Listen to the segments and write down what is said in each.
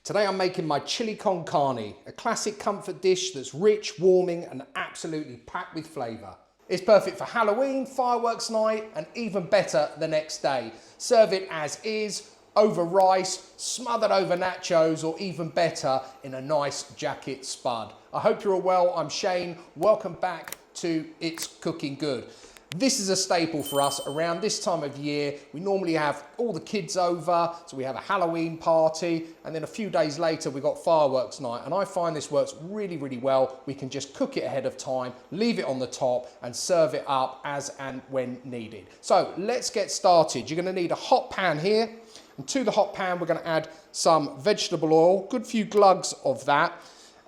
Today I'm making my chili con carne, a classic comfort dish that's rich, warming and absolutely packed with flavour. It's perfect for Halloween, fireworks night and even better the next day. Serve it as is, over rice, smothered over nachos or even better in a nice jacket spud. I hope you're all well, I'm Shane, welcome back to It's Cooking Good. This is a staple for us around this time of year. We normally have all the kids over, so we have a Halloween party, and then a few days later we've got fireworks night, and I find this works really, really well. We can just cook it ahead of time, leave it on the top, and serve it up as and when needed. So let's get started. You're gonna need a hot pan here, and to the hot pan we're gonna add some vegetable oil, good few glugs of that.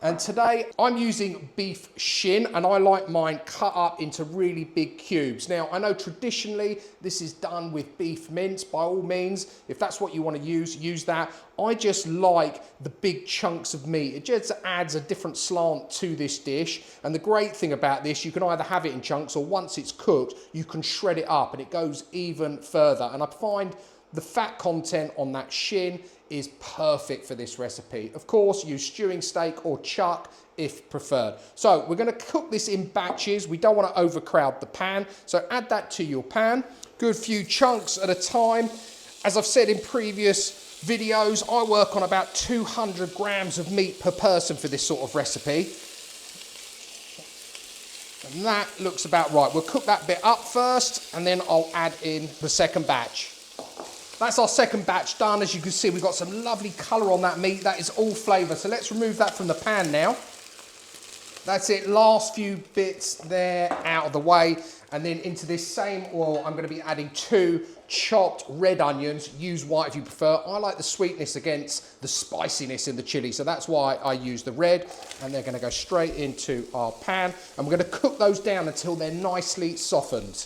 And today I'm using beef shin, and I like mine cut up into really big cubes. Now, I know traditionally this is done with beef mince. By all means, if that's what you want to use that. I just like the big chunks of meat. It just adds a different slant to this dish. And the great thing about this, you can either have it in chunks or once it's cooked, you can shred it up and it goes even further. And I find the fat content on that shin is perfect for this recipe. Of course, use stewing steak or chuck if preferred. So we're gonna cook this in batches. We don't wanna overcrowd the pan. So add that to your pan. Good few chunks at a time. As I've said in previous videos, I work on about 200 grams of meat per person for this sort of recipe. And that looks about right. We'll cook that bit up first and then I'll add in the second batch. That's our second batch done. As you can see, we've got some lovely colour on that meat. That is all flavour. So let's remove that from the pan now. That's it, last few bits there out of the way. And then into this same oil, I'm going to be adding 2 chopped red onions. Use white if you prefer. I like the sweetness against the spiciness in the chilli. So that's why I use the red. And they're going to go straight into our pan. And we're going to cook those down until they're nicely softened.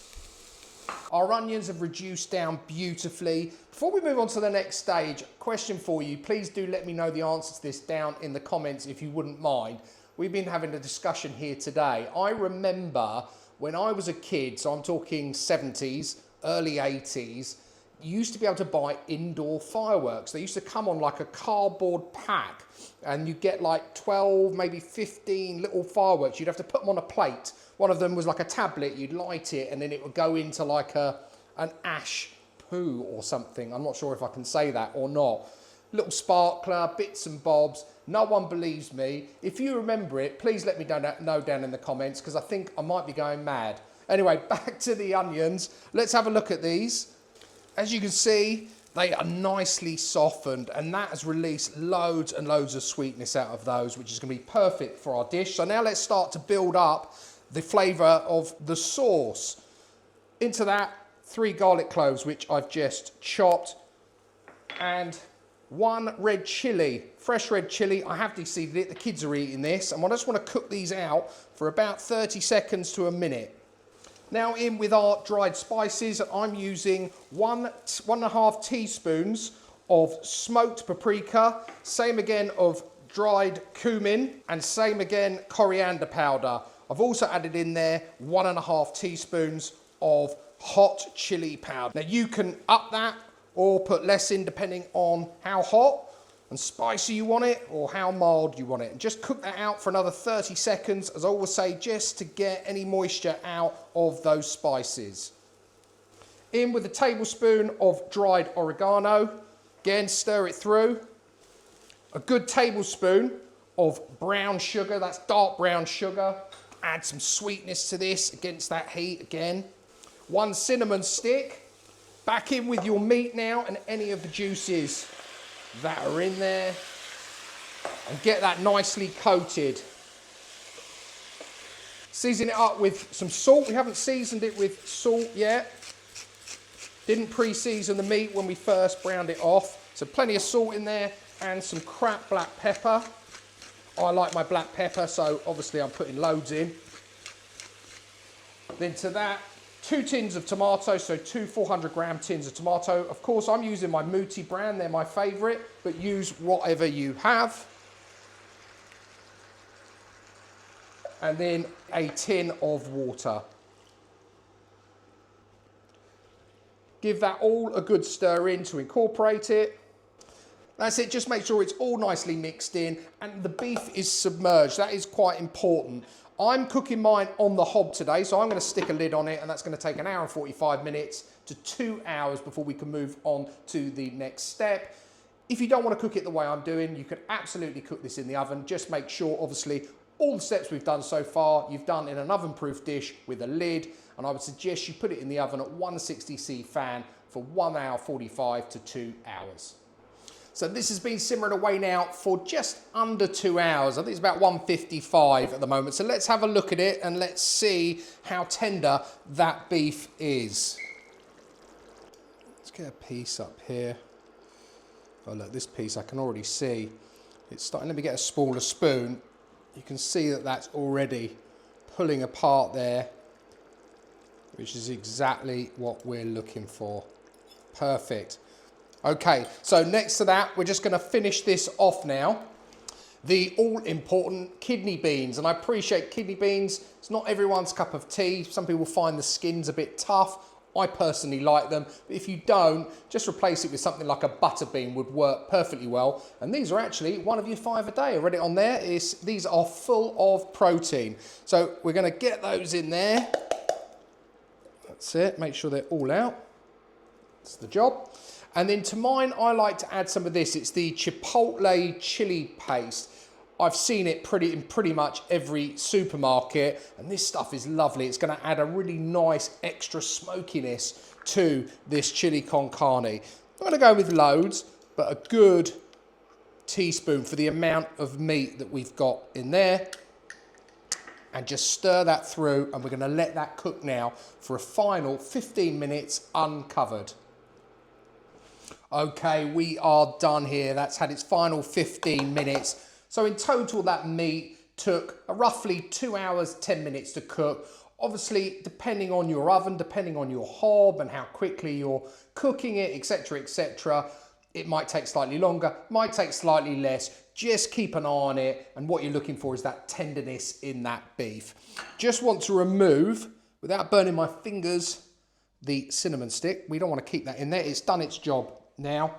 Our onions have reduced down beautifully. Before we move on to the next stage, question for you. Please do let me know the answer to this down in the comments if you wouldn't mind. We've been having a discussion here today. I remember when I was a kid, so I'm talking 70s, early 80s, you used to be able to buy indoor fireworks. They used to come on like a cardboard pack and you get like 12, maybe 15 little fireworks. You'd have to put them on a plate. One of them was like a tablet, you'd light it and then it would go into like an ash poo or something. I'm not sure if I can say that or not. Little sparkler, bits and bobs. No one believes me. If you remember it, please let me know down in the comments because I think I might be going mad. Anyway, back to the onions. Let's have a look at these. As you can see, they are nicely softened and that has released loads and loads of sweetness out of those, which is going to be perfect for our dish. So now let's start to build up the flavour of the sauce. Into that, 3 garlic cloves, which I've just chopped, and 1 red chilli, fresh red chilli. I have deseeded it, the kids are eating this, and I just want to cook these out for about 30 seconds to a minute. Now in with our dried spices, I'm using 1.5 teaspoons of smoked paprika, same again of dried cumin, and same again coriander powder. I've also added in there 1.5 teaspoons of hot chili powder. Now you can up that or put less in depending on how hot and spicy you want it or how mild you want it. And just cook that out for another 30 seconds, as I always say, just to get any moisture out of those spices. In with a tablespoon of dried oregano. Again, stir it through. A good tablespoon of brown sugar, that's dark brown sugar. Add some sweetness to this against that heat again. 1 cinnamon stick. Back in with your meat now and any of the juices that are in there. And get that nicely coated. Season it up with some salt. We haven't seasoned it with salt yet. Didn't pre-season the meat when we first browned it off. So plenty of salt in there and some cracked black pepper. I like my black pepper, so obviously I'm putting loads in. Then to that, 2 tins of tomato, so 2 400-gram tins of tomato. Of course, I'm using my Muti brand, they're my favourite, but use whatever you have. And then a tin of water. Give that all a good stir in to incorporate it. That's it, just make sure it's all nicely mixed in and the beef is submerged. That is quite important. I'm cooking mine on the hob today, so I'm going to stick a lid on it, and that's going to take 1 hour and 45 minutes to 2 hours before we can move on to the next step. If you don't want to cook it the way I'm doing, you can absolutely cook this in the oven. Just make sure, obviously, all the steps we've done so far, you've done in an oven-proof dish with a lid, and I would suggest you put it in the oven at 160C fan for 1 hour 45 to 2 hours. So this has been simmering away now for just under 2 hours. I think it's about 155 at the moment. So let's have a look at it and let's see how tender that beef is. Let's get a piece up here. Oh look, this piece I can already see. It's starting, let me get a smaller spoon. You can see that that's already pulling apart there, which is exactly what we're looking for. Perfect. Okay, so next to that, we're just going to finish this off now. The all-important kidney beans, and I appreciate kidney beans. It's not everyone's cup of tea. Some people find the skins a bit tough. I personally like them, but if you don't, just replace it with something like a butter bean would work perfectly well. And these are actually one of your 5 a day. I read it on there. These are full of protein. So we're going to get those in there. That's it. Make sure they're all out. That's the job. And then to mine, I like to add some of this. It's the Chipotle chili paste. I've seen it in pretty much every supermarket, and this stuff is lovely. It's going to add a really nice extra smokiness to this chili con carne. I'm going to go with loads, but a good teaspoon for the amount of meat that we've got in there. And just stir that through, and we're going to let that cook now for a final 15 minutes uncovered. Okay, we are done here. That's had its final 15 minutes. So in total, that meat took roughly 2 hours, 10 minutes to cook. Obviously, depending on your oven, depending on your hob and how quickly you're cooking it, etc., it might take slightly longer, might take slightly less. Just keep an eye on it. And what you're looking for is that tenderness in that beef. Just want to remove, without burning my fingers, the cinnamon stick. We don't want to keep that in there. It's done its job. Now,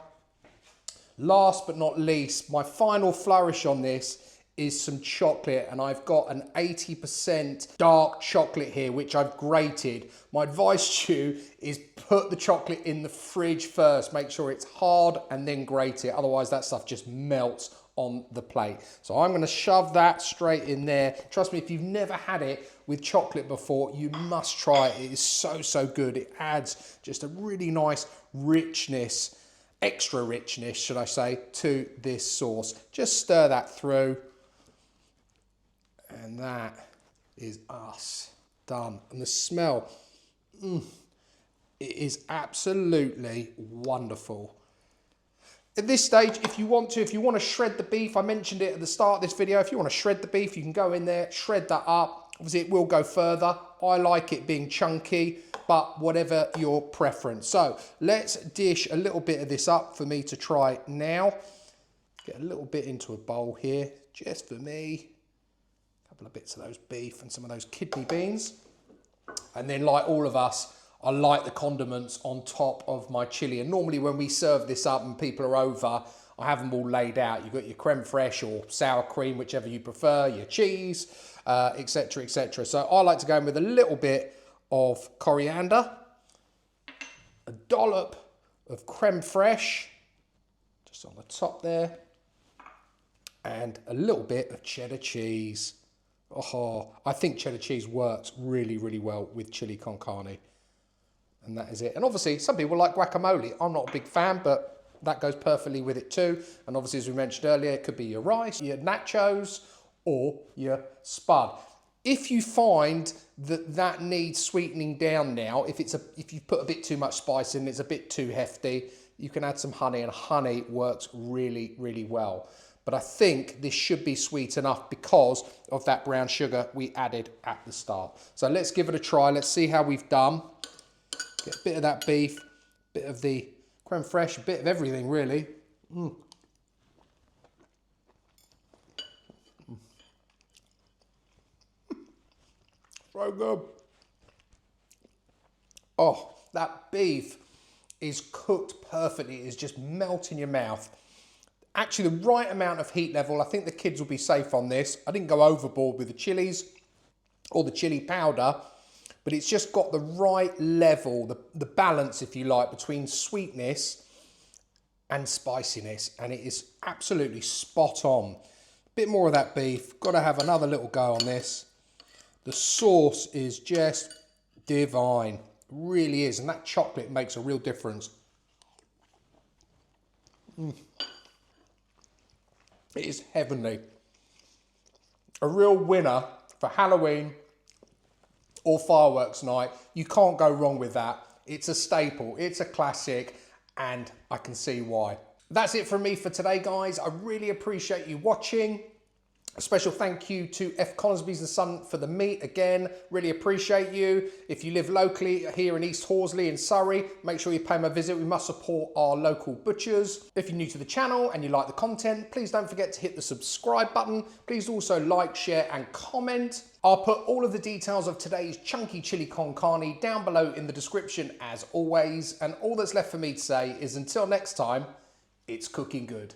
last but not least, my final flourish on this is some chocolate, and I've got an 80% dark chocolate here, which I've grated. My advice to you is put the chocolate in the fridge first. Make sure it's hard and then grate it. Otherwise, that stuff just melts on the plate. So I'm going to shove that straight in there. Trust me, if you've never had it with chocolate before, you must try it. It is so, so good. It adds just a really nice richness, extra richness, should I say, to this sauce. Just stir that through. And that is us done. And the smell, it is absolutely wonderful. At this stage, if you want to shred the beef, I mentioned it at the start of this video, if you want to shred the beef, you can go in there, shred that up. Obviously, it will go further. I like it being chunky, but whatever your preference. So let's dish a little bit of this up for me to try now. Get a little bit into a bowl here, just for me. A couple of bits of those beef and some of those kidney beans. And then, like all of us, I like the condiments on top of my chili. And normally when we serve this up and people are over, I have them all laid out. You've got your creme fraiche or sour cream, whichever you prefer, your cheese, etc., etc. So I like to go in with a little bit of coriander, a dollop of creme fraiche, just on the top there, and a little bit of cheddar cheese. Oh, I think cheddar cheese works really, really well with chili con carne. And that is it. And obviously, some people like guacamole. I'm not a big fan, but that goes perfectly with it too. And obviously, as we mentioned earlier, it could be your rice, your nachos, or your spud. If you find that needs sweetening down now, if you've put a bit too much spice in, it's a bit too hefty, you can add some honey, and honey works really, really well. But I think this should be sweet enough because of that brown sugar we added at the start. So let's give it a try. Let's see how we've done. Get a bit of that beef, a bit of the creme fraiche, a bit of everything really. So good. Oh, that beef is cooked perfectly. It's just melt in your mouth. Actually, the right amount of heat level. I think the kids will be safe on this. I didn't go overboard with the chilies or the chili powder, but it's just got the right level, the balance, if you like, between sweetness and spiciness, and it is absolutely spot on. Bit more of that beef. Got to have another little go on this. The sauce is just divine. It really is, and that chocolate makes a real difference. It is heavenly. A real winner for Halloween or fireworks night. You can't go wrong with that. It's a staple, it's a classic, and I can see why. That's it from me for today, guys. I really appreciate you watching. A special thank you to Conisbee Son for the meat again. Really appreciate you. If you live locally here in East Horsley in Surrey, make sure you pay them a visit. We must support our local butchers. If you're new to the channel and you like the content, please don't forget to hit the subscribe button. Please also like, share and comment. I'll put all of the details of today's Chunky Chilli Con Carne down below in the description as always. And all that's left for me to say is until next time, it's cooking good.